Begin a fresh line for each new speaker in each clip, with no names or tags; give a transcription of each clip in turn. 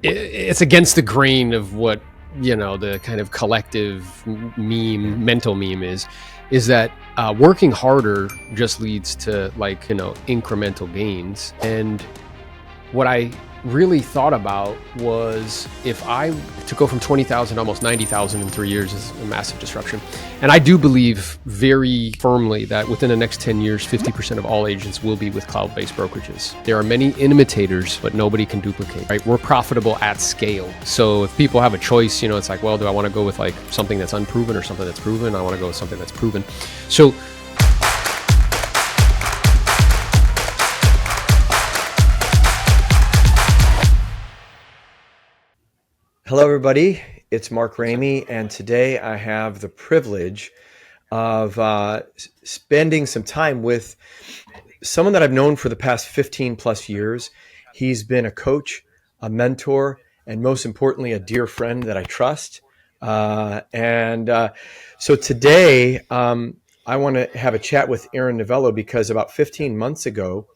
it's against the grain of what, the kind of collective mental meme is that working harder just leads to incremental gains. And what I really thought about was, if I to go from 20,000 almost 90,000 in 3 years is a massive disruption. And I do believe very firmly that within the next 10 years, 50% of all agents will be with cloud-based brokerages. There are many imitators, but nobody can duplicate, right? We're profitable at scale. So if people have a choice, it's like, well, do I want to go with something that's unproven or something that's proven? I want to go with something that's proven. So
hello, everybody. It's Mark Ramey, and today I have the privilege of spending some time with someone that I've known for the past 15 plus years. He's been a coach, a mentor, and most importantly, a dear friend that I trust. So today I want to have a chat with Aaron Novello, because about 15 months ago,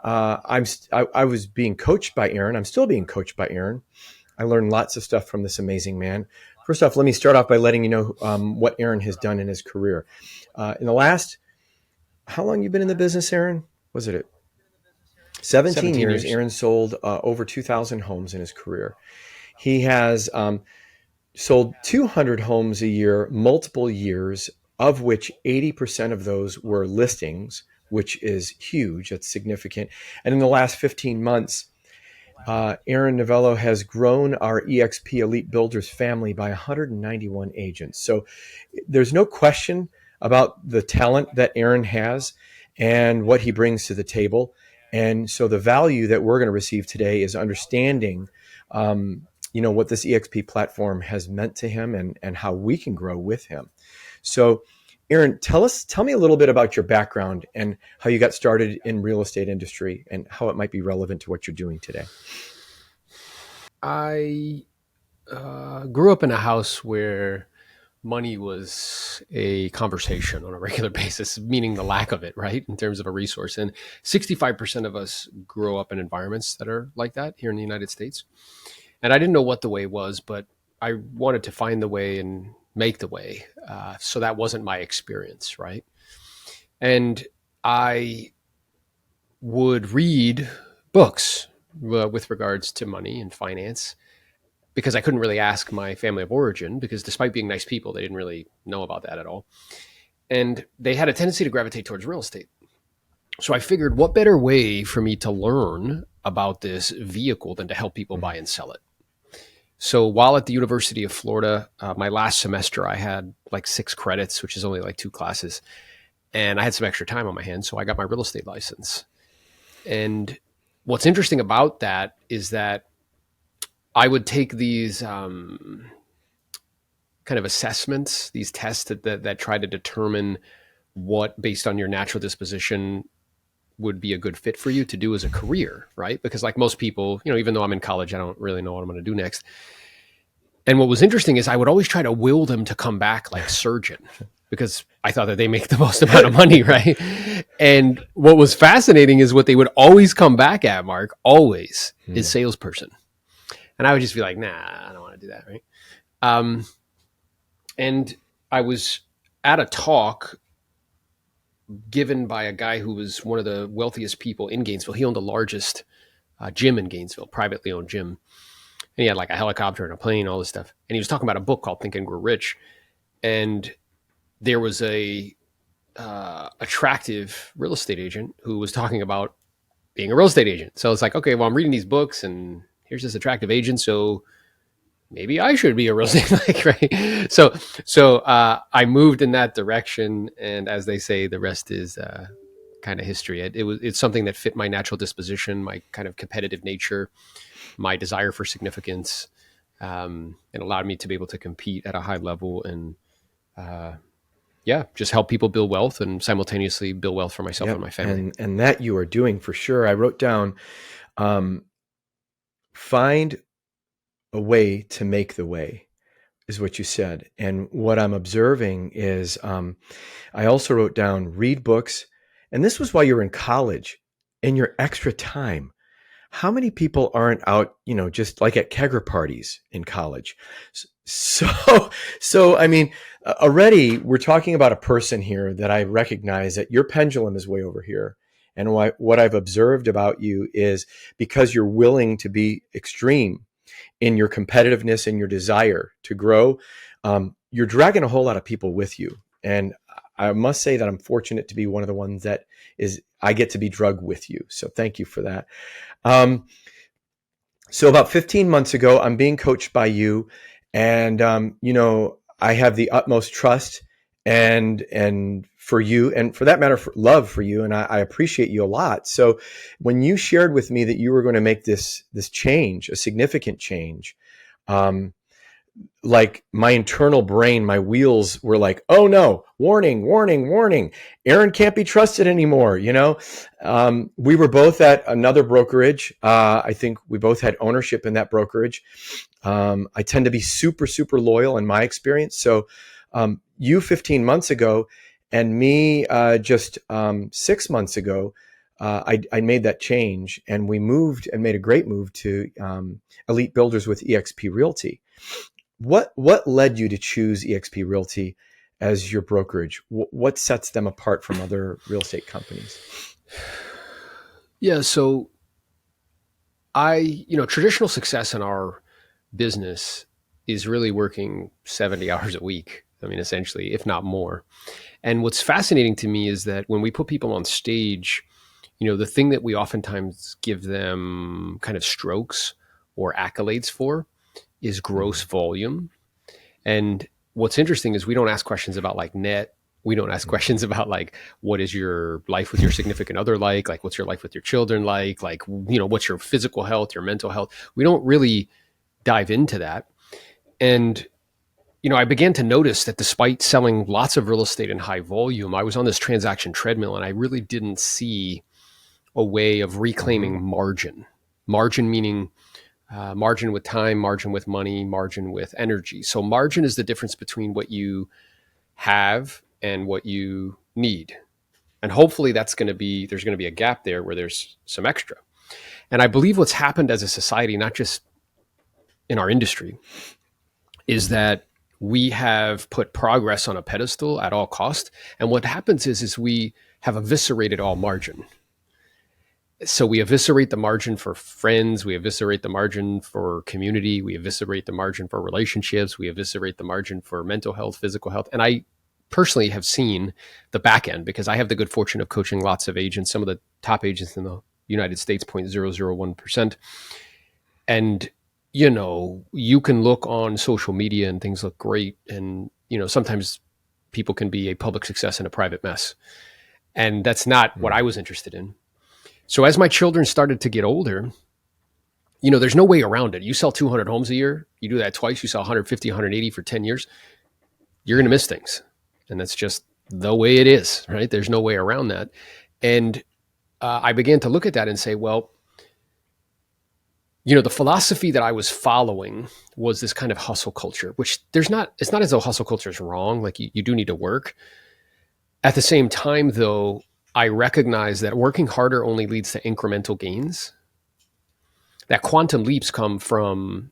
I was being coached by Aaron. I'm still being coached by Aaron. I learned lots of stuff from this amazing man. First off, let me start off by letting you know what Aaron has done in his career. In the last, how long you been in the business, Aaron? Was it 17 years? Aaron sold over 2,000 homes in his career. He has sold 200 homes a year, multiple years, of which 80% of those were listings, which is huge. That's significant. And in the last 15 months, Aaron Novello has grown our eXp Elite Builders family by 191 agents. So there's no question about the talent that Aaron has and what he brings to the table. And so the value that we're going to receive today is understanding, what this eXp platform has meant to him and how we can grow with him. So Aaron, tell me a little bit about your background and how you got started in real estate industry and how it might be relevant to what you're doing today.
I grew up in a house where money was a conversation on a regular basis, meaning the lack of it, right, in terms of a resource. And 65% of us grow up in environments that are like that here in the United States. And I didn't know what the way was, but I wanted to find the way and make the way. So that wasn't my experience, right? And I would read books with regards to money and finance, because I couldn't really ask my family of origin, because despite being nice people, they didn't really know about that at all. And they had a tendency to gravitate towards real estate. So I figured, what better way for me to learn about this vehicle than to help people buy and sell it? So while at the University of Florida, my last semester, I had 6 credits, which is only 2 classes. And I had some extra time on my hands, so I got my real estate license. And what's interesting about that is that I would take these kind of assessments, these tests that try to determine what, based on your natural disposition, would be a good fit for you to do as a career, right? Because like most people, even though I'm in college, I don't really know what I'm going to do next. And what was interesting is I would always try to will them to come back like surgeon, because I thought that they make the most amount of money, right? And what was fascinating is what they would always come back at, Mark, always, is salesperson. And I would just be like, nah, I don't want to do that, right? And I was at a talk given by a guy who was one of the wealthiest people in Gainesville. He owned the largest gym in Gainesville, privately owned gym. And he had a helicopter and a plane, all this stuff. And he was talking about a book called Think and Grow Rich. And there was a attractive real estate agent who was talking about being a real estate agent. So it's like, okay, well, I'm reading these books and here's this attractive agent, so maybe I should be a real estate right? So I moved in that direction, and as they say, the rest is kind of history. It's something that fit my natural disposition, my kind of competitive nature, my desire for significance, and allowed me to be able to compete at a high level and just help people build wealth and simultaneously build wealth for myself and my family.
And that you are doing for sure. I wrote down, find a way to make the way, is what you said. And what I'm observing is, I also wrote down, read books. And this was while you were in college, in your extra time. how many people aren't out, just like at kegger parties in college? So, so I mean, already we're talking about a person here that I recognize that your pendulum is way over here. And what I've observed about you is because you're willing to be extreme in your competitiveness and your desire to grow, you're dragging a whole lot of people with you. And I must say that I'm fortunate to be one of the ones that I get to be drugged with you. So thank you for that. Um, so about 15 months ago, I'm being coached by you, and I have the utmost trust and for you, and for that matter, love for you, and I appreciate you a lot. So when you shared with me that you were going to make this change, a significant change, um, like my internal brain, my wheels were like, oh no, warning, warning, warning. Aaron can't be trusted anymore. We were both at another brokerage. I think we both had ownership in that brokerage. I tend to be super, super loyal in my experience. So you 15 months ago and me just 6 months ago, I made that change, and we moved and made a great move to Elite Builders with eXp Realty. What led you to choose eXp Realty as your brokerage? What sets them apart from other real estate companies?
Yeah. So traditional success in our business is really working 70 hours a week. I mean, essentially, if not more. And what's fascinating to me is that when we put people on stage, the thing that we oftentimes give them kind of strokes or accolades for is gross volume. And what's interesting is we don't ask questions about like net. We don't ask questions about like, what is your life with your significant other like what's your life with your children like, what's your physical health, your mental health. We don't really dive into that. And, I began to notice that despite selling lots of real estate in high volume, I was on this transaction treadmill, and I really didn't see a way of reclaiming margin. Margin meaning margin with time, margin with money, margin with energy. So margin is the difference between what you have and what you need. And hopefully there's going to be a gap there where there's some extra. And I believe what's happened as a society, not just in our industry, is that we have put progress on a pedestal at all cost. And what happens is we have eviscerated all margin. So we eviscerate the margin for friends, we eviscerate the margin for community, we eviscerate the margin for relationships, we eviscerate the margin for mental health, physical health. And I personally have seen the back end, because I have the good fortune of coaching lots of agents, some of the top agents in the United States, 0.001%. And, you can look on social media and things look great. And, sometimes people can be a public success and a private mess. And that's not what I was interested in. So as my children started to get older, there's no way around it. You sell 200 homes a year, you do that twice, you sell 150, 180 for 10 years, you're going to miss things. And that's just the way it is, right? There's no way around that. And I began to look at that and say, well, the philosophy that I was following was this kind of hustle culture, which it's not as though hustle culture is wrong. Like you do need to work. At the same time, though, I recognize that working harder only leads to incremental gains. That quantum leaps come from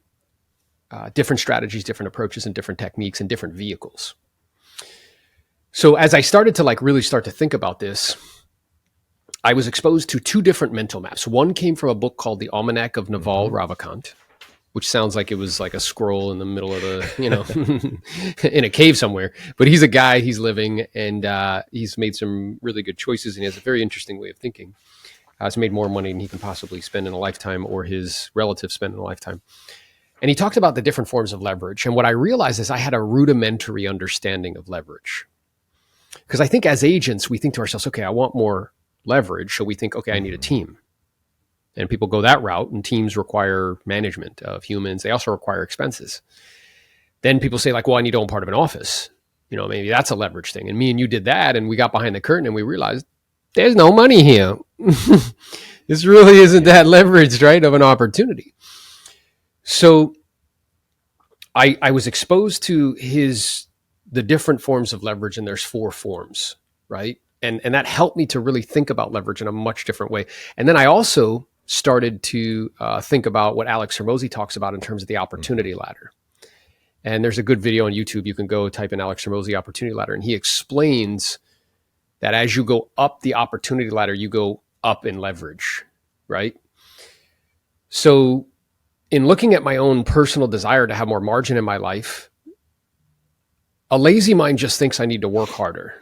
different strategies, different approaches, and different techniques and different vehicles. So as I started to really start to think about this, I was exposed to two different mental maps. One came from a book called The Almanac of Naval Ravikant, which sounds like it was like a scroll in the middle of the, in a cave somewhere. But he's a guy, he's living, and he's made some really good choices, and he has a very interesting way of thinking. He's made more money than he can possibly spend in a lifetime, or his relatives spend in a lifetime. And he talked about the different forms of leverage. And what I realized is I had a rudimentary understanding of leverage. Because I think as agents, we think to ourselves, okay, I want more leverage. So we think, okay, I need a team. And people go that route, and teams require management of humans. They also require expenses. Then people say well, I need to own part of an office. Maybe that's a leverage thing. And me and you did that, and we got behind the curtain and we realized there's no money here. This really isn't that leveraged, right, of an opportunity. So I was exposed to the different forms of leverage, and there's 4 forms, right? And that helped me to really think about leverage in a much different way. And then I also started to think about what Alex Hermosi talks about in terms of the opportunity ladder. And there's a good video on YouTube. You can go type in Alex Hermosi opportunity ladder, and he explains that as you go up the opportunity ladder, you go up in leverage, right? So in looking at my own personal desire to have more margin in my life, a lazy mind just thinks I need to work harder.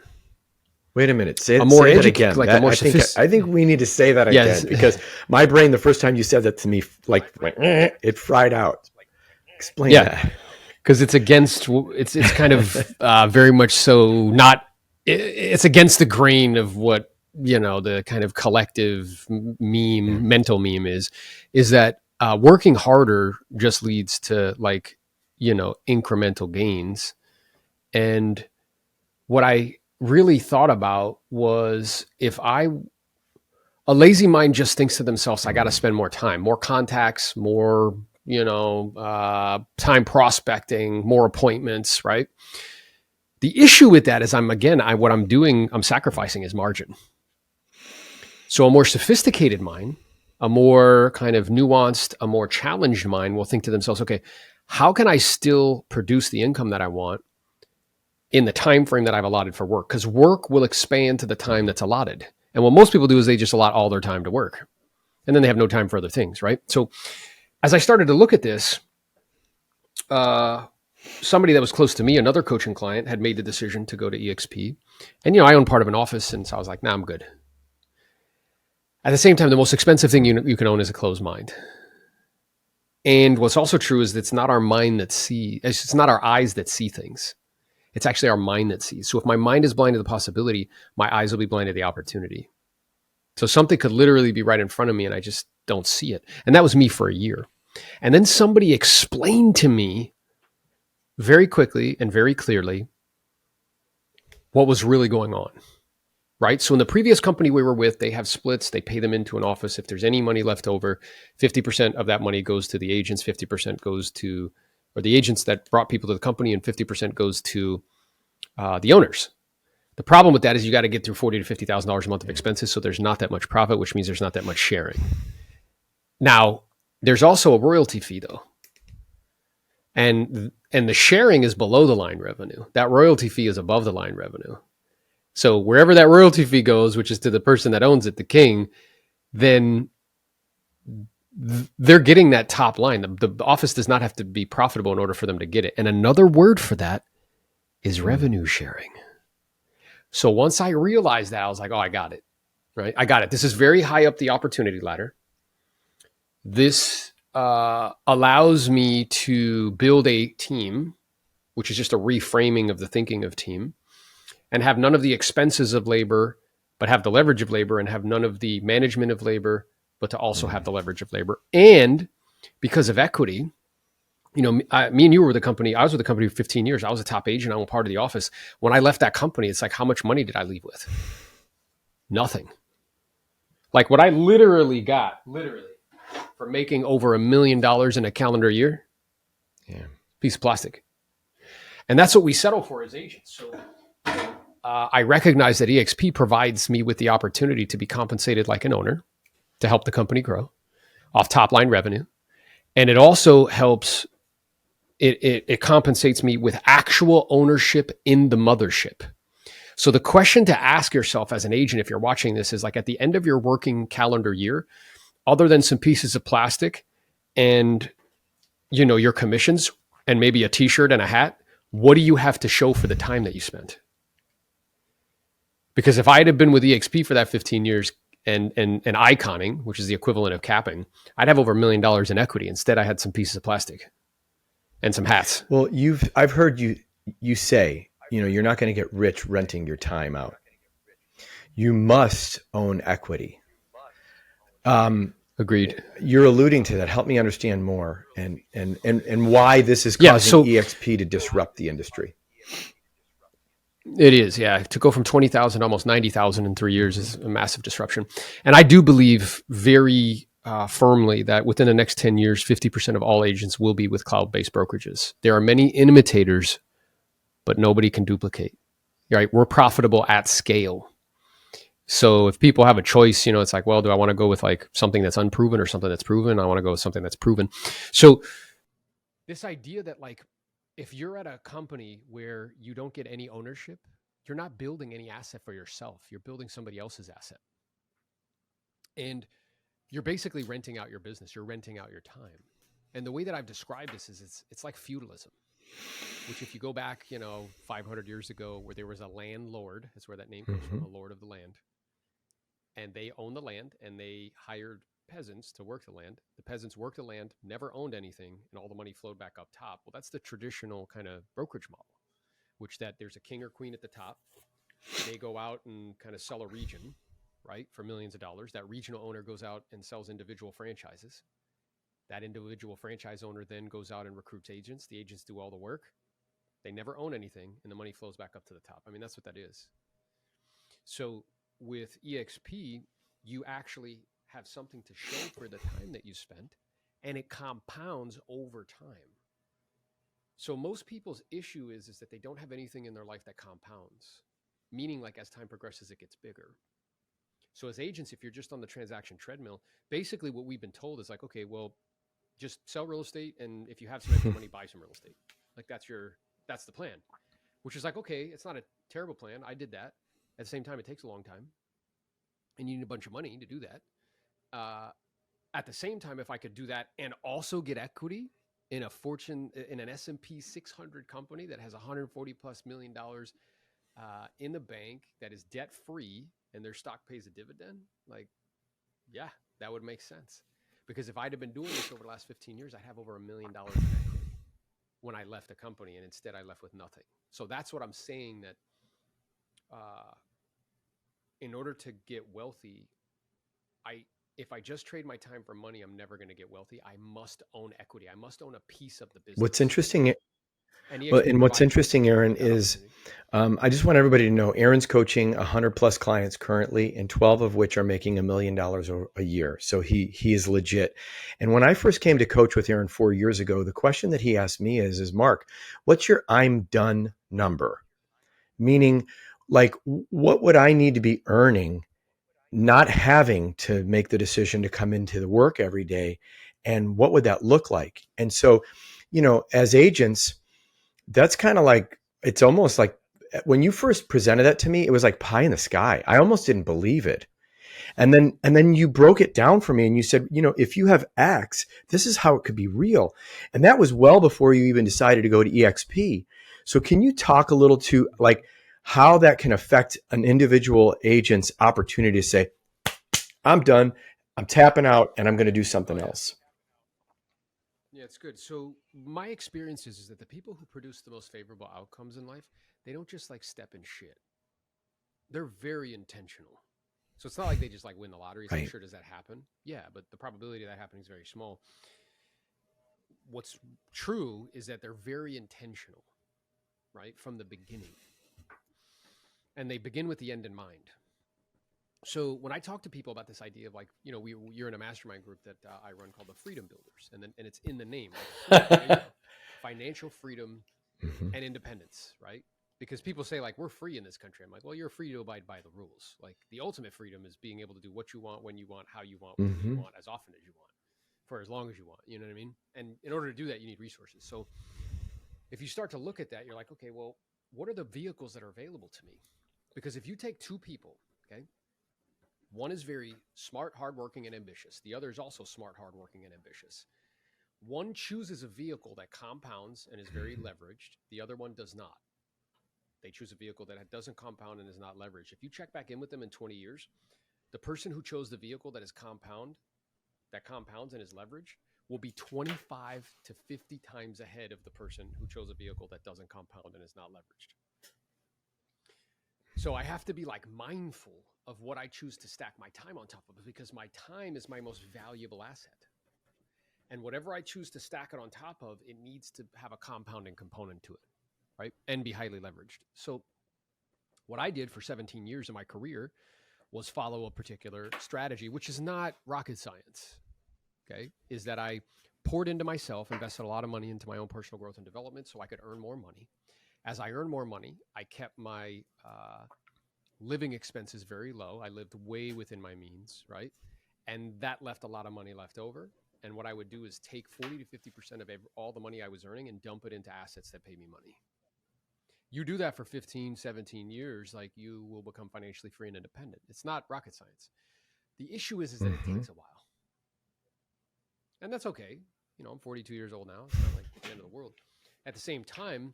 Wait a minute. Say that again.
Like
that,
a more
I think we need to say that again, because my brain, the first time you said that to me, like it fried out. Explain that.
Because it's kind of very much so not. It's against the grain of what the kind of collective mental meme is that working harder just leads to incremental gains. And what I really thought about was a lazy mind just thinks to themselves, I got to spend more time, more contacts, more, time prospecting, more appointments, right? The issue with that is I'm sacrificing is margin. So a more sophisticated mind, a more kind of nuanced, a more challenged mind will think to themselves, okay, how can I still produce the income that I want in the time frame that I've allotted for work? Because work will expand to the time that's allotted. And what most people do is they just allot all their time to work. And then they have no time for other things, right? So as I started to look at this, somebody that was close to me, another coaching client, had made the decision to go to eXp. And, I own part of an office. And so I was like, nah, I'm good. At the same time, the most expensive thing you can own is a closed mind. And what's also true is that it's not our mind it's not our eyes that see things. It's actually our mind that sees. So if my mind is blind to the possibility, my eyes will be blind to the opportunity. So something could literally be right in front of me and I just don't see it. And that was me for a year. And then somebody explained to me very quickly and very clearly what was really going on, right? So in the previous company we were with, they have splits. They pay them into an office. If there's any money left over, 50% of that money goes to the agents, 50% goes to, or the agents that brought people to the company, and 50% goes to the owners. The problem with that is you got to get through $40,000 to $50,000 a month of expenses. So there's not that much profit, which means there's not that much sharing. Now, there's also a royalty fee though. And the sharing is below the line revenue. That royalty fee is above the line revenue. So wherever that royalty fee goes, which is to the person that owns it, the king, then they're getting that top line. The office does not have to be profitable in order for them to get it. And another word for that is revenue sharing. So once I realized that, I was like, oh, I got it, right? I got it. This is very high up the opportunity ladder. This allows me to build a team, which is just a reframing of the thinking of team, and have none of the expenses of labor, but have the leverage of labor, and have none of the management of labor, but to also have the leverage of labor. And because of equity, me and you were with the company. I was with the company for 15 years. I was a top agent. I was part of the office. When I left that company, it's like, how much money did I leave with? Nothing. Like what I literally got, for making over $1 million in a calendar year, piece of plastic. And that's what we settle for as agents. So I recognize that eXp provides me with the opportunity to be compensated like an owner to help the company grow off top line revenue. And it also helps, it compensates me with actual ownership in the mothership. So the question to ask yourself as an agent, if you're watching this, is like at the end of your working calendar year, other than some pieces of plastic and, your commissions and maybe a t-shirt and a hat, what do you have to show for the time that you spent? Because if I'd have been with eXp for that 15 years and iconing, which is the equivalent of capping, I'd have over $1 million in equity. Instead, I had some pieces of plastic and some hats.
Well, I've heard you say, you're not going to get rich renting your time out. You must own equity.
Agreed.
You're alluding to that. Help me understand more and why this is causing eXp to disrupt the industry.
It is, yeah. To go from 20,000 to almost 90,000 in 3 years is a massive disruption. And I do believe very firmly that within the next 10 years, 50% of all agents will be with cloud-based brokerages. There are many imitators, but nobody can duplicate. Right? We're profitable at scale. So if people have a choice, it's like, well, do I want to go with like something that's unproven or something that's proven? I want to go with something that's proven. So this idea that like if you're at a company where you don't get any ownership, you're not building any asset for yourself. You're building somebody else's asset. And you're basically renting out your business. You're renting out your time. And the way that I've described this is it's like feudalism, which if you go back, 500 years ago where there was a landlord, that's where that name comes from,
Mm-hmm.
a lord of the land, and they owned the land and they hired peasants to work the land. The peasants worked the land, never owned anything, and all the money flowed back up top. Well, that's the traditional kind of brokerage model, which that there's a king or queen at the top. They go out and kind of sell a region, right, for millions of dollars. That regional owner goes out and sells individual franchises. That individual franchise owner then goes out and recruits agents. The agents do all the work. They never own anything, and the money flows back up to the top. I mean, that's what that is. So with eXp, you actually have something to show for the time that you spent, and it compounds over time. So most people's issue is that they don't have anything in their life that compounds, meaning like as time progresses, it gets bigger. So as agents, if you're just on the transaction treadmill, basically what we've been told is like, okay, well, just sell real estate, and if you have some extra money, buy some real estate. Like that's the plan, which is like, okay, it's not a terrible plan. I did that. At the same time, it takes a long time, and you need a bunch of money to do that. Uh, at the same time, if I could do that and also get equity in an S&P 600 company that has 140 plus $1 million in the bank, that is debt free, and their stock pays a dividend, like, yeah, that would make sense. Because if I'd have been doing this over the last 15 years, I'd have over $1 million in equity when I left a company, and instead I left with nothing. So that's what I'm saying, that uh, in order to get wealthy, I if I just trade my time for money, I'm never going to get wealthy. I must own equity. I must own a piece of the
What's
business.
interesting,
And
well,
eXp
and what's
provides me
interesting, Aaron,
with that
is
opportunity.
I just want everybody to know Aaron's coaching 100 plus clients currently, and 12 of which are making $1 million a year. So he is legit. And when I first came to coach with Aaron 4 years ago, the question that he asked me is Mark, what's your I'm done number? Meaning, like, what would I need to be earning, not having to make the decision to come into the work every day? And what would that look like? And so, as agents, that's kind of like, it's almost like when you first presented that to me, it was like pie in the sky. I almost didn't believe it. And then you broke it down for me and you said, if you have X, this is how it could be real. And that was well before you even decided to go to eXp. So can you talk a little to like how that can affect an individual agent's opportunity to say, I'm done, I'm tapping out, and I'm going to do
Oh
something
yeah,
else?
yeah, it's good. So my experience is that the people who produce the most favorable outcomes in life, they don't just like step in shit. They're very intentional. So it's not like they just like win the lottery. It's like,
Right.
sure, does that happen? Yeah, but the probability of that happening is very small. What's true is that they're very intentional, right, from the beginning, and they begin with the end in mind. So when I talk to people about this idea of like, you're in a mastermind group that I run called the Freedom Builders, and it's in the name, like freedom, financial freedom
Mhm.
and independence, right? Because people say like we're free in this country. I'm like, well, you're free to abide by the rules. Like the ultimate freedom is being able to do what you want, when you want, how you want, with who you
Mhm.
want, as often as you want, for as long as you want. You know what I mean? And in order to do that, you need resources. So if you start to look at that, you're like, okay, well, what are the vehicles that are available to me? Because if you take two people, okay, one is very smart, hardworking, and ambitious. The other is also smart, hardworking, and ambitious. One chooses a vehicle that compounds and is very leveraged. The other one does not. They choose a vehicle that doesn't compound and is not leveraged. If you check back in with them in 20 years, the person who chose the vehicle that compounds and is leveraged, will be 25 to 50 times ahead of the person who chose a vehicle that doesn't compound and is not leveraged. So I have to be like mindful of what I choose to stack my time on top of, because my time is my most valuable asset. And whatever I choose to stack it on top of, it needs to have a compounding component to it, right? And be highly leveraged. So what I did for 17 years in my career was follow a particular strategy, which is not rocket science. Okay. Is that I poured into myself, invested a lot of money into my own personal growth and development so I could earn more money. As I earned more money, I kept my living expenses very low. I lived way within my means, right? And that left a lot of money left over. And what I would do is take 40 to 50% of all the money I was earning and dump it into assets that pay me money. You do that for 15, 17 years, like you will become financially free and independent. It's not rocket science. The issue is that it
Mm-hmm.
takes a while. And that's okay. I'm 42 years old now. It's not like the end of the world. At the same time,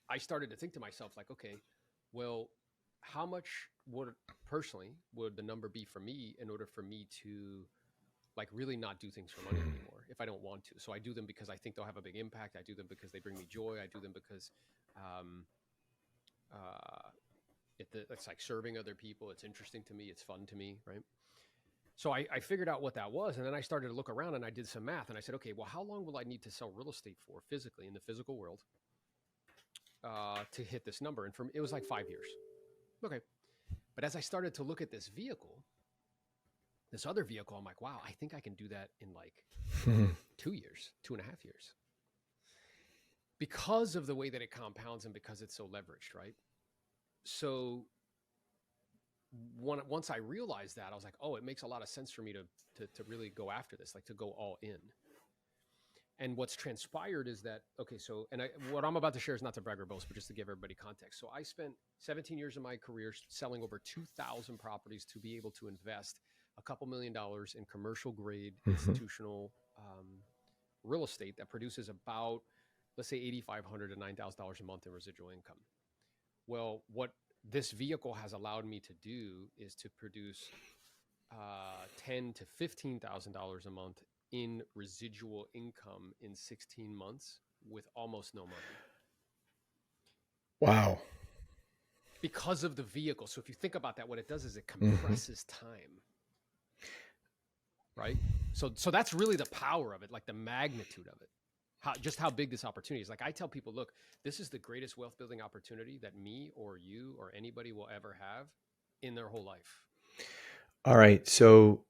I started to think to myself, like, okay, well, how much would the number be for me in order for me to like really not do things for money anymore if I don't want to? So I do them because I think they'll have a big impact. I do them because they bring me joy. I do them because um, uh, it's like serving other people. It's interesting to me. It's fun to me, right? So I figured out what that was, and then I started to look around and I did some math, and I said, okay, well, how long will I need to sell real estate for physically in the physical world to hit this number? And it was like 5 years. Okay, but as I started to look at this other vehicle, I'm like, wow, I think I can do that in like 2 years, 2.5 years, because of the way that it compounds and because it's so leveraged, right? So once I realized that, I was like, oh, it makes a lot of sense for me to really go after this, like to go all in. And what's transpired is that, okay, so, what I'm about to share is not to brag or boast, but just to give everybody context. So I spent 17 years of my career selling over 2,000 properties to be able to invest a couple $1,000,000 in commercial grade
Mm-hmm.
institutional real estate that produces about, let's say, $8,500 to $9,000 a month in residual income. Well, what this vehicle has allowed me to do is to produce $10,000 to $15,000 a month in residual income in 16 months with almost no money
Wow.
because of the vehicle. So if you think about that, what it does is it
Mm-hmm.
compresses time, right? So that's really the power of it, like the magnitude of it. How big this opportunity is. Like I tell people, look, this is the greatest wealth building opportunity that me or you or anybody will ever have in their whole life.
All right. So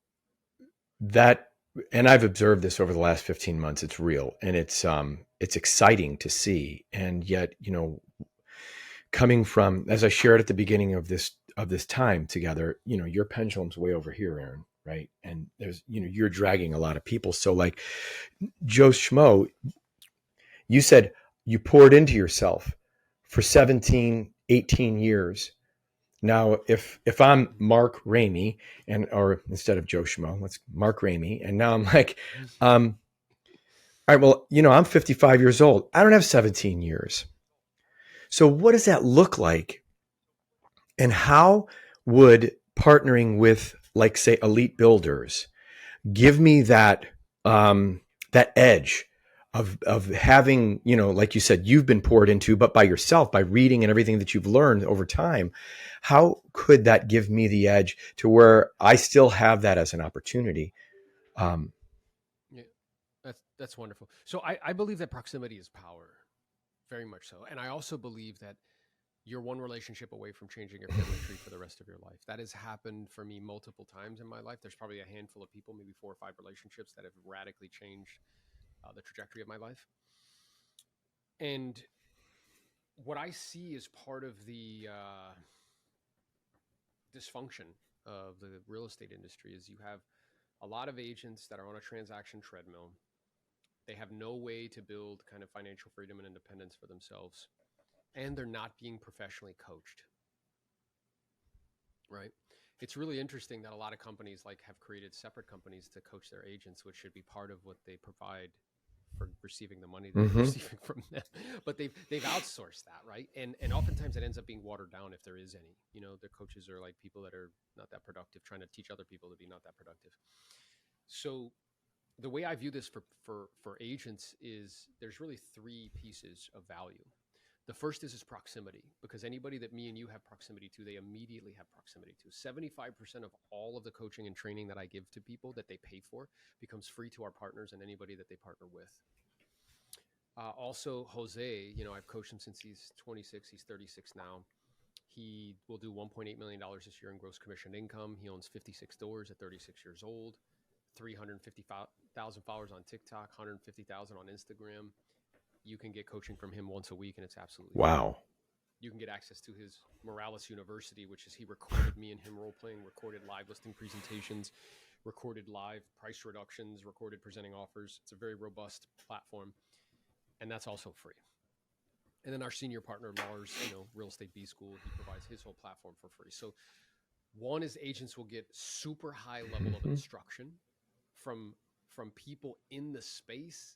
that, and I've observed this over the last 15 months. It's real, and it's exciting to see. And yet, coming from, as I shared at the beginning of this time together, your pendulum's way over here, Aaron, right? And there's, you're dragging a lot of people. So like Joe Schmo, you said you poured into yourself for 17, 18 years. Now, if I'm Mark Ramey, or instead of Joe Schmo, let's Mark Ramey, and now I'm like, all right, well, I'm 55 years old. I don't have 17 years. So what does that look like? And how would partnering with, like, say, elite builders give me that edge of having, like you said, you've been poured into, but by yourself, by reading and everything that you've learned over time? How could that give me the edge to where I still have that as an opportunity? Um,
Yeah, that's wonderful. So I believe that proximity is power, very much so. And I also believe that you're one relationship away from changing your family tree for the rest of your life. That has happened for me multiple times in my life. There's probably a handful of people, maybe 4 or 5 relationships that have radically changed the trajectory of my life. And what I see is part of the dysfunction of the real estate industry is you have a lot of agents that are on a transaction treadmill. They have no way to build kind of financial freedom and independence for themselves, and they're not being professionally coached, right? It's really interesting that a lot of companies like have created separate companies to coach their agents, which should be part of what they provide for receiving the money that they're
mm-hmm.
receiving from them. But they've outsourced that, right? And oftentimes it ends up being watered down if there is any. Their coaches are like people that are not that productive, trying to teach other people to be not that productive. So the way I view this for agents is there's really three pieces of value. The first is proximity, because anybody that me and you have proximity to, they immediately have proximity to. 75% of all of the coaching and training that I give to people that they pay for becomes free to our partners and anybody that they partner with. Also, Jose, I've coached him since he's 26. He's 36 now. He will do $1.8 million this year in gross commission income. He owns 56 doors at 36 years old, 350,000 followers on TikTok, 150,000 on Instagram. You can get coaching from him once a week, and it's absolutely free.
Wow.
You can get access to his Morales University, which is he recorded me and him role playing, recorded live listing presentations, recorded live price reductions, recorded presenting offers. It's a very robust platform, and that's also free. And then our senior partner, Lars, Real Estate B School, he provides his whole platform for free. So one is agents will get super high level of instruction from people in the space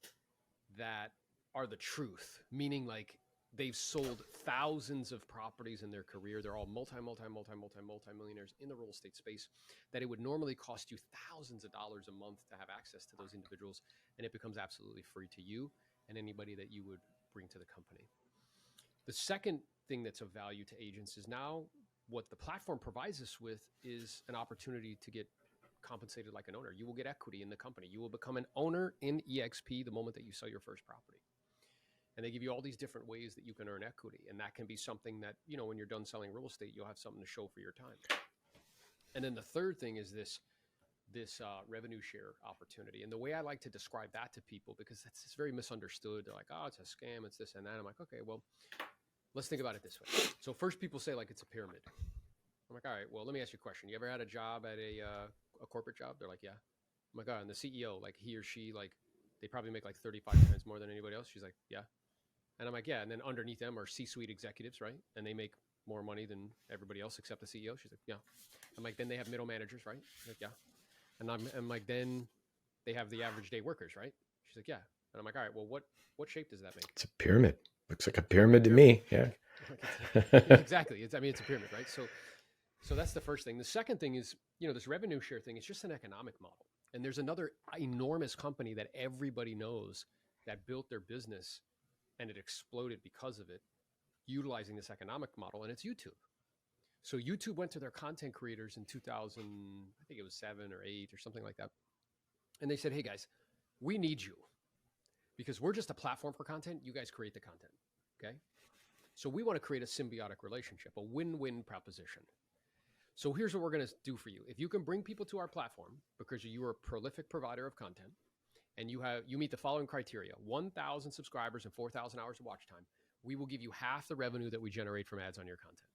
that are the truth, meaning like they've sold thousands of properties in their career. They're all multi-millionaires in the real estate space, that it would normally cost you thousands of dollars a month to have access to those individuals. And it becomes absolutely free to you and anybody that you would bring to the company. The second thing that's of value to agents is now what the platform provides us with is an opportunity to get compensated like an owner. You will get equity in the company. You will become an owner in eXp the moment that you sell your first property. And they give you all these different ways that you can earn equity. And that can be something that, when you're done selling real estate, you'll have something to show for your time. And then the third thing is this revenue share opportunity. And the way I like to describe that to people, because it's very misunderstood. They're like, oh, it's a scam, it's this and that. I'm like, okay, well, let's think about it this way. So first people say like it's a pyramid. I'm like, all right, well, let me ask you a question. You ever had a job at a corporate job? They're like, yeah. I'm like, oh, and the CEO, like he or she, like they probably make like 35 times more than anybody else. She's like, yeah. And I'm like, yeah. And then underneath them are C-suite executives, right? And they make more money than everybody else except the CEO. She's like, yeah. I'm like, then they have middle managers, right? She's like, yeah. And I'm like, then they have the average day workers, right? She's like, yeah. And I'm like, all right, well, what shape does that make?
It's a pyramid. Looks like a pyramid to me. Yeah.
Exactly. It's a pyramid, right? So that's the first thing. The second thing is, this revenue share thing, it's just an economic model. And there's another enormous company that everybody knows that built their business and it exploded because of it, utilizing this economic model, and it's YouTube. So YouTube went to their content creators in 2000, I think it was 7 or 8 or something like that. And they said, hey guys, we need you because we're just a platform for content. You guys create the content. Okay. So we want to create a symbiotic relationship, a win-win proposition. So here's what we're going to do for you. If you can bring people to our platform because you are a prolific provider of content and you meet the following criteria, 1,000 subscribers and 4,000 hours of watch time, we will give you half the revenue that we generate from ads on your content.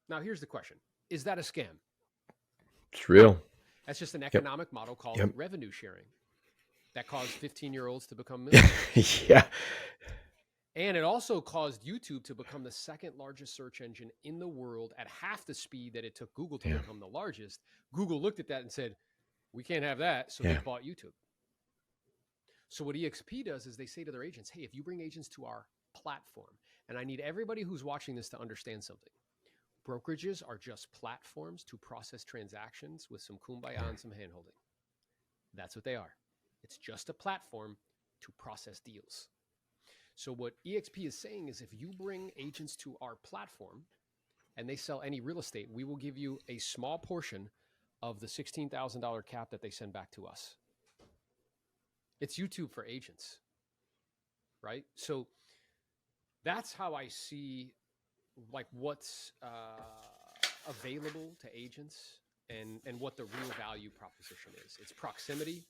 Now, here's the question. Is that a scam?
It's real.
No. That's just an economic model called revenue sharing that caused 15-year-olds to become millionaires.
Yeah.
And it also caused YouTube to become the second largest search engine in the world at half the speed that it took Google to become the largest. Google looked at that and said, we can't have that. So they bought YouTube. So what eXp does is they say to their agents, hey, if you bring agents to our platform, and I need everybody who's watching this to understand something. Brokerages are just platforms to process transactions with some kumbaya and some handholding. That's what they are. It's just a platform to process deals. So what eXp is saying is if you bring agents to our platform and they sell any real estate, we will give you a small portion of the $16,000 cap that they send back to us. It's YouTube for agents, right? So that's how I see like what's available to agents and what the real value proposition is. It's proximity,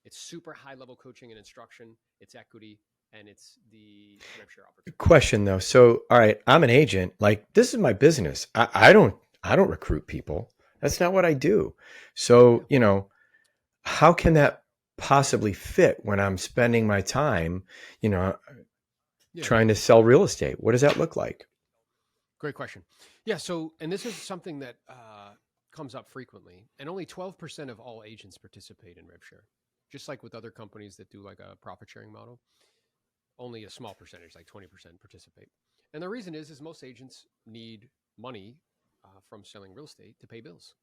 it's super high level coaching and instruction, it's equity, and it's the rev share opportunity.
Question though. So, all right, I'm an agent. Like this is my business. I don't recruit people. That's not what I do. So, how can that possibly fit when I'm spending my time, trying to sell real estate? What does that look like?
Great question. Yeah. So, and this is something that comes up frequently, and only 12% of all agents participate in rev share. Just like with other companies that do like a profit sharing model, only a small percentage, like 20%, participate. And the reason is most agents need money from selling real estate to pay bills.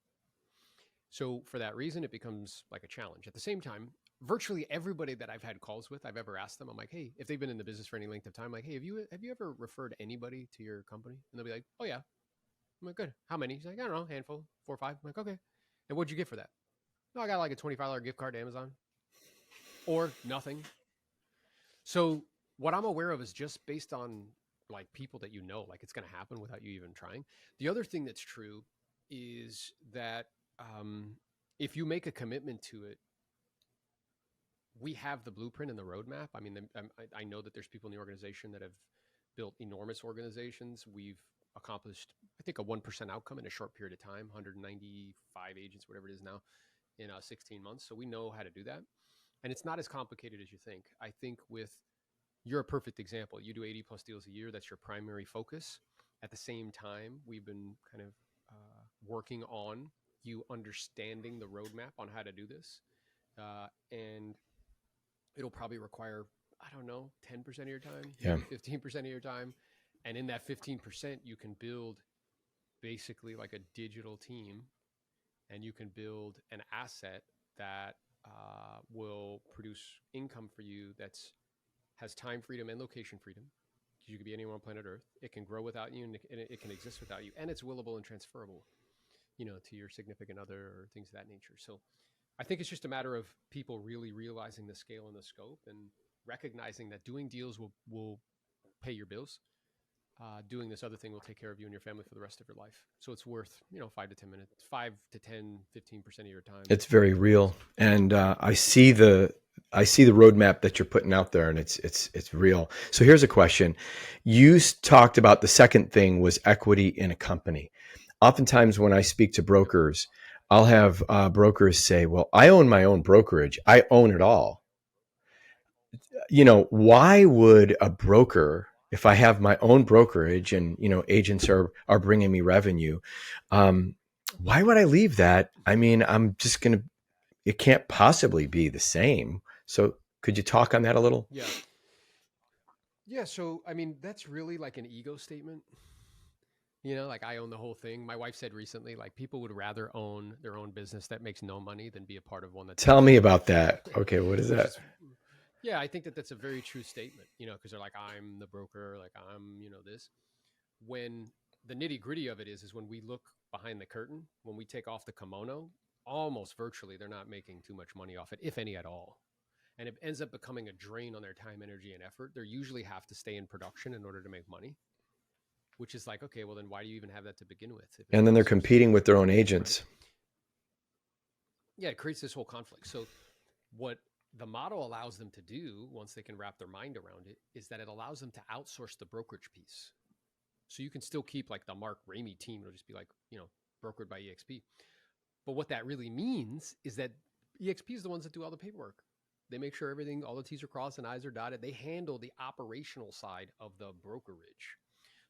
So for that reason, it becomes like a challenge. At the same time, virtually everybody that I've had calls with, I've ever asked them, I'm like, hey, if they've been in the business for any length of time, I'm like, hey, have you ever referred anybody to your company? And they'll be like, oh yeah. I'm like, good. How many? He's like, I don't know, handful, 4 or 5. I'm like, okay. And what'd you get for that? No, I got like a $25 gift card to Amazon or nothing. So what I'm aware of is just based on like people that like it's going to happen without you even trying. The other thing that's true is that if you make a commitment to it, we have the blueprint and the roadmap. I mean, I know that there's people in the organization that have built enormous organizations. We've accomplished, I think, a 1% outcome in a short period of time, 195 agents, whatever it is now, in 16 months. So we know how to do that. And it's not as complicated as you think. I think you're a perfect example. You do 80 plus deals a year. That's your primary focus. At the same time, we've been kind of working on you understanding the roadmap on how to do this. And it'll probably require, I don't know, 10% of your time,
Yeah.
maybe 15% of your time. And in that 15%, you can build basically like a digital team, and you can build an asset that will produce income for you has time freedom and location freedom. You could be anywhere on planet Earth. It can grow without you, and it can exist without you, and it's willable and transferable, to your significant other or things of that nature. So I think it's just a matter of people really realizing the scale and the scope, and recognizing that doing deals will pay your bills. Doing this other thing will take care of you and your family for the rest of your life. So it's worth, 5 to 10, 15% of your time.
It's very real. And I see the roadmap that you're putting out there, and it's real. So here's a question. You talked about the second thing was equity in a company. Oftentimes when I speak to brokers, I'll have brokers say, well, I own my own brokerage. I own it all. Why would a broker, if I have my own brokerage and, agents are bringing me revenue, why would I leave that? I mean, it can't possibly be the same. So could you talk on that a little?
Yeah. Yeah. So, I mean, that's really like an ego statement. Like I own the whole thing. My wife said recently, like people would rather own their own business that makes no money than be a part of one that
Tell
does.
me about that. Okay. What is
Which
that?
is, yeah, I think that's a very true statement, because they're like, I'm the broker, like I'm, this. When the nitty gritty of it is when we look behind the curtain, when we take off the kimono, almost virtually, they're not making too much money off it, if any at all. And it ends up becoming a drain on their time, energy, and effort. They usually have to stay in production in order to make money, which is like, okay, well, then why do you even have that to begin with? If it's
And then they're
outsourced,
competing with their own
right?
agents.
Yeah, it creates this whole conflict. So what the model allows them to do, once they can wrap their mind around it, is that it allows them to outsource the brokerage piece. So you can still keep like the Mark Ramey team. It'll just be like, brokered by eXp. But what that really means is that eXp is the ones that do all the paperwork. They make sure everything, all the T's are crossed and I's are dotted. They handle the operational side of the brokerage.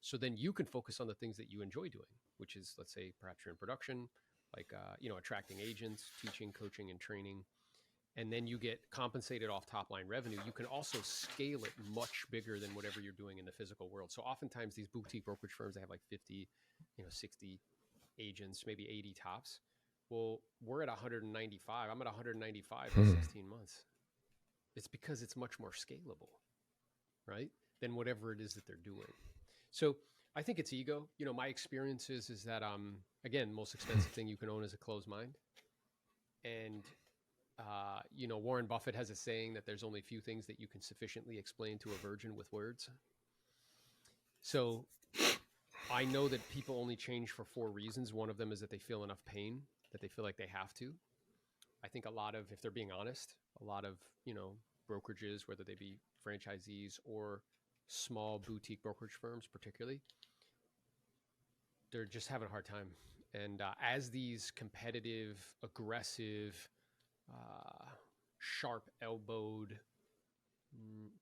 So then you can focus on the things that you enjoy doing, which is, let's say, perhaps you're in production, like, attracting agents, teaching, coaching, and training. And then you get compensated off top line revenue. You can also scale it much bigger than whatever you're doing in the physical world. So oftentimes these boutique brokerage firms, they have like 50, 60 agents, maybe 80 tops. Well, we're at 195. I'm at 195 in 16 months. It's because it's much more scalable, right? Than whatever it is that they're doing. So I think it's ego. My experience is that, again, most expensive thing you can own is a closed mind. And, Warren Buffett has a saying that there's only few things that you can sufficiently explain to a virgin with words. So I know that people only change for 4 reasons. One of them is that they feel enough pain, that they feel like they have to. I think if they're being honest, a lot of, brokerages, whether they be franchisees or small boutique brokerage firms particularly, they're just having a hard time. And as these competitive, aggressive, sharp-elbowed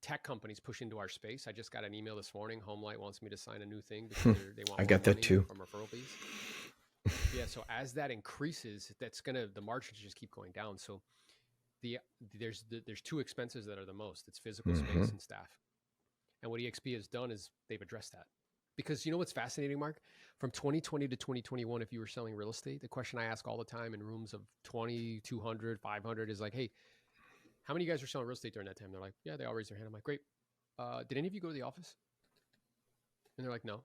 tech companies push into our space. I just got an email this morning. Homelight wants me to sign a new thing because they want
I
more
got that
money
too.
from referral fees. Yeah, so as that increases, the margins just keep going down. So there's 2 expenses that are the most. It's physical space and staff. And what eXp has done is they've addressed that. Because you know what's fascinating, Mark? From 2020 to 2021, if you were selling real estate, the question I ask all the time in rooms of 20, 200, 500 is like, hey, how many of you guys were selling real estate during that time? They're like, yeah, they all raised their hand. I'm like, great. Did any of you go to the office? And they're like, no.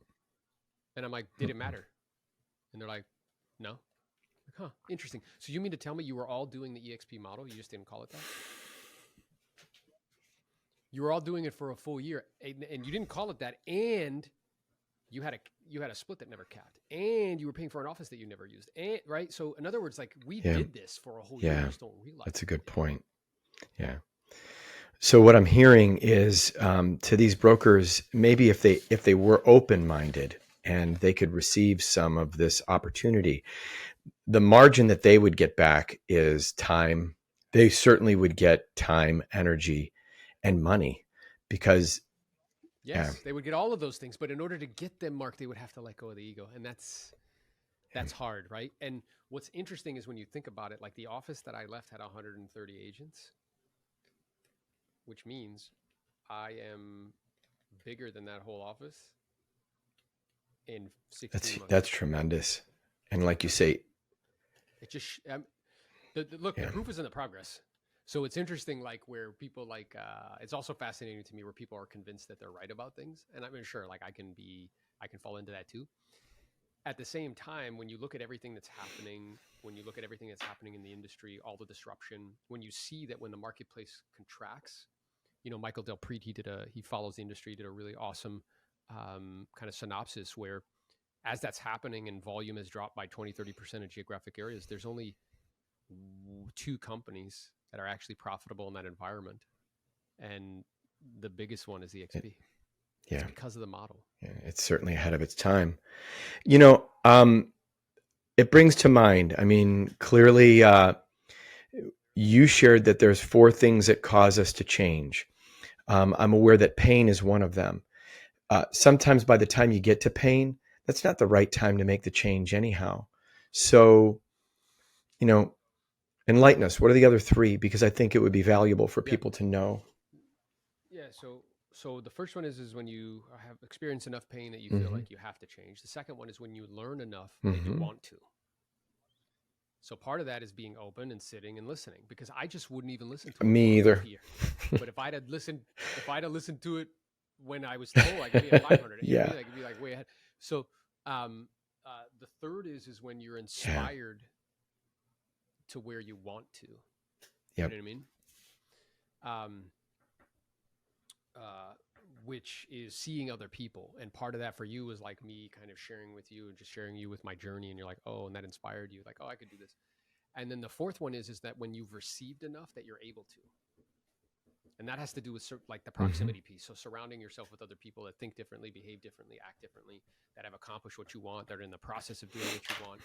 And I'm like, did it matter? And they're like, no. I'm like, huh, interesting. So you mean to tell me you were all doing the eXp model? You just didn't call it that? You were all doing it for a full year, and you didn't call it that, and you had a split that never capped, and you were paying for an office that you never used, and right. So in other words, like we did this for a whole year. You just don't realize.
That's a good point. Yeah. So what I'm hearing is to these brokers, maybe if they were open minded and they could receive some of this opportunity, the margin that they would get back is time. They certainly would get time, energy, and money because yeah,
Yes, they would get all of those things, but in order to get them, Mark, they would have to let go of the ego, and that's hard, right? And what's interesting is when you think about it, like the office that I left had 130 agents, which means I am bigger than that whole office in 16
that's
months.
tremendous. And
It's
like you
incredible.
say,
It just look, the
yeah,
proof is in the progress. So it's interesting, like where people like it's also fascinating to me where people are convinced that they're right about things, and I mean, sure, like I can fall into that too. At the same time, when you look at everything that's happening, when you look at everything that's happening in the industry, all the disruption, when you see that when the marketplace contracts, Michael Del Prete, he follows the industry, did a really awesome kind of synopsis where as that's happening and volume has dropped by 20, 30% in geographic areas, there's only two companies that are actually profitable in that environment. And the biggest one is the
it,
XP. It's
yeah,
because of the model.
yeah, it's certainly ahead of its time. You know, it brings to mind. I mean, clearly, you shared that there's four things that cause us to change. I'm aware that pain is one of them. Sometimes by the time you get to pain, that's not the right time to make the change anyhow. So, you know, enlighten us. What are the other three? Because I think it would be valuable for
Yeah.
people to know.
Yeah. So the first one is when you have experienced enough pain that you feel
Mm-hmm.
like you have to change. The second one is when you learn enough that you
Mm-hmm.
want to. So part of that is being open and sitting and listening because I just wouldn't even listen to it
Me
for a
either.
year. But if I'd have listened to it when I was told, like I'd be at 500, you know what I
Yeah.
mean? Like it'd be like way ahead. So, the third is when you're
Yeah.
inspired to where you want to, you
Yep.
know what I mean? Um, uh, which is seeing other people. And part of that for you is like me kind of sharing with you and just sharing you with my journey. And you're like, oh, and that inspired you like, oh, I could do this. And then the fourth one is that when you've received enough that you're able to, and that has to do with like the
Mm-hmm.
proximity piece. So surrounding yourself with other people that think differently, behave differently, act differently, that have accomplished what you want, that are in the process of doing what you want.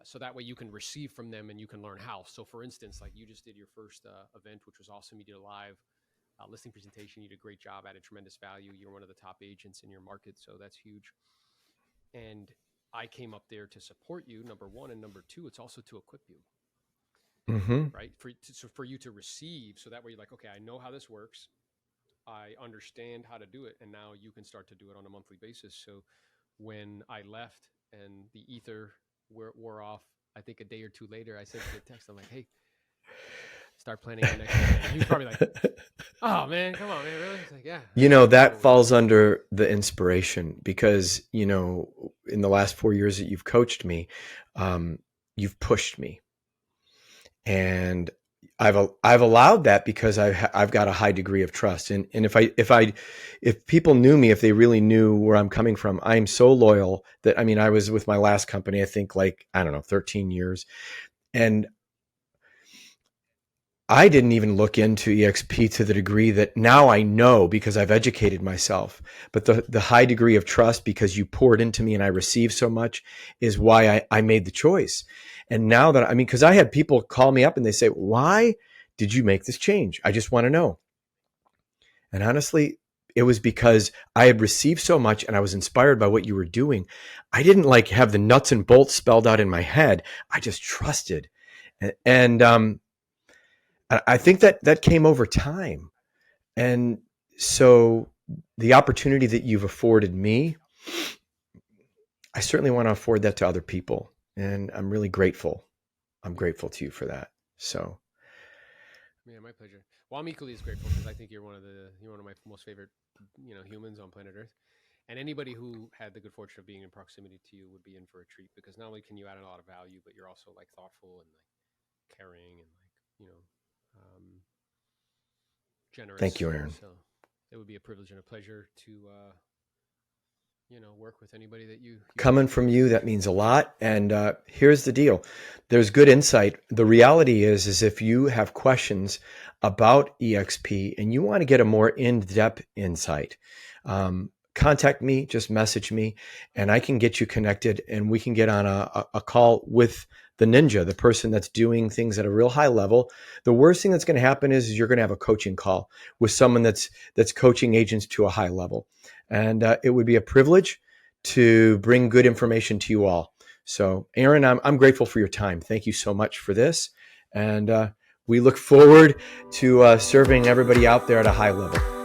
So that way you can receive from them and you can learn how. So for instance, like you just did your first event, which was awesome. You did a live listing presentation. You did a great job, added tremendous value. You're one of the top agents in your market. So that's huge. And I came up there to support you, number one. And number two, it's also to equip you,
Mm-hmm.
right? So for you to receive. So that way you're like, okay, I know how this works. I understand how to do it. And now you can start to do it on a monthly basis. So when I left and the ether wore off, I think a day or two later, I sent you a text. I'm like, hey, start planning our next event. And he was probably like, oh man, come on, man, really? It's like, yeah,
You
I
know,
know
that
what we're doing.
falls under the inspiration because, in the last 4 years that you've coached me, um, you've pushed me. And I've allowed that because I've got a high degree of trust. And if people knew me, if they really knew where I'm coming from, I'm so loyal that, I mean, I was with my last company, I think like, I don't know, 13 years. And I didn't even look into eXp to the degree that now I know because I've educated myself. But the high degree of trust because you poured into me and I received so much is why I made the choice. And now that, I mean, because I had people call me up and they say, why did you make this change? I just want to know. And honestly, it was because I had received so much and I was inspired by what you were doing. I didn't like have the nuts and bolts spelled out in my head. I just trusted. And I think that came over time. And so the opportunity that you've afforded me, I certainly want to afford that to other people. And I'm really grateful. I'm grateful to you for that. So
Yeah, my pleasure. Well, I'm equally as grateful because I think you're one of my most favorite, humans on planet Earth. And anybody who had the good fortune of being in proximity to you would be in for a treat because not only can you add a lot of value, but you're also like thoughtful and like caring and like
thank
generous.
you, Aaron.
So it would be a privilege and a pleasure to work with anybody that you think
Coming
would
from you,
benefit
that
from
means a
this.
lot. And here's the deal: there's good insight. The reality is if you have questions about EXP and you want to get a more in-depth insight, contact me. Just message me, and I can get you connected, and we can get on a call with the ninja, the person that's doing things at a real high level. The worst thing that's going to happen is you're going to have a coaching call with someone that's coaching agents to a high level, and it would be a privilege to bring good information to you all. So, Aaron, I'm grateful for your time. Thank you so much for this. And we look forward to serving everybody out there at a high level.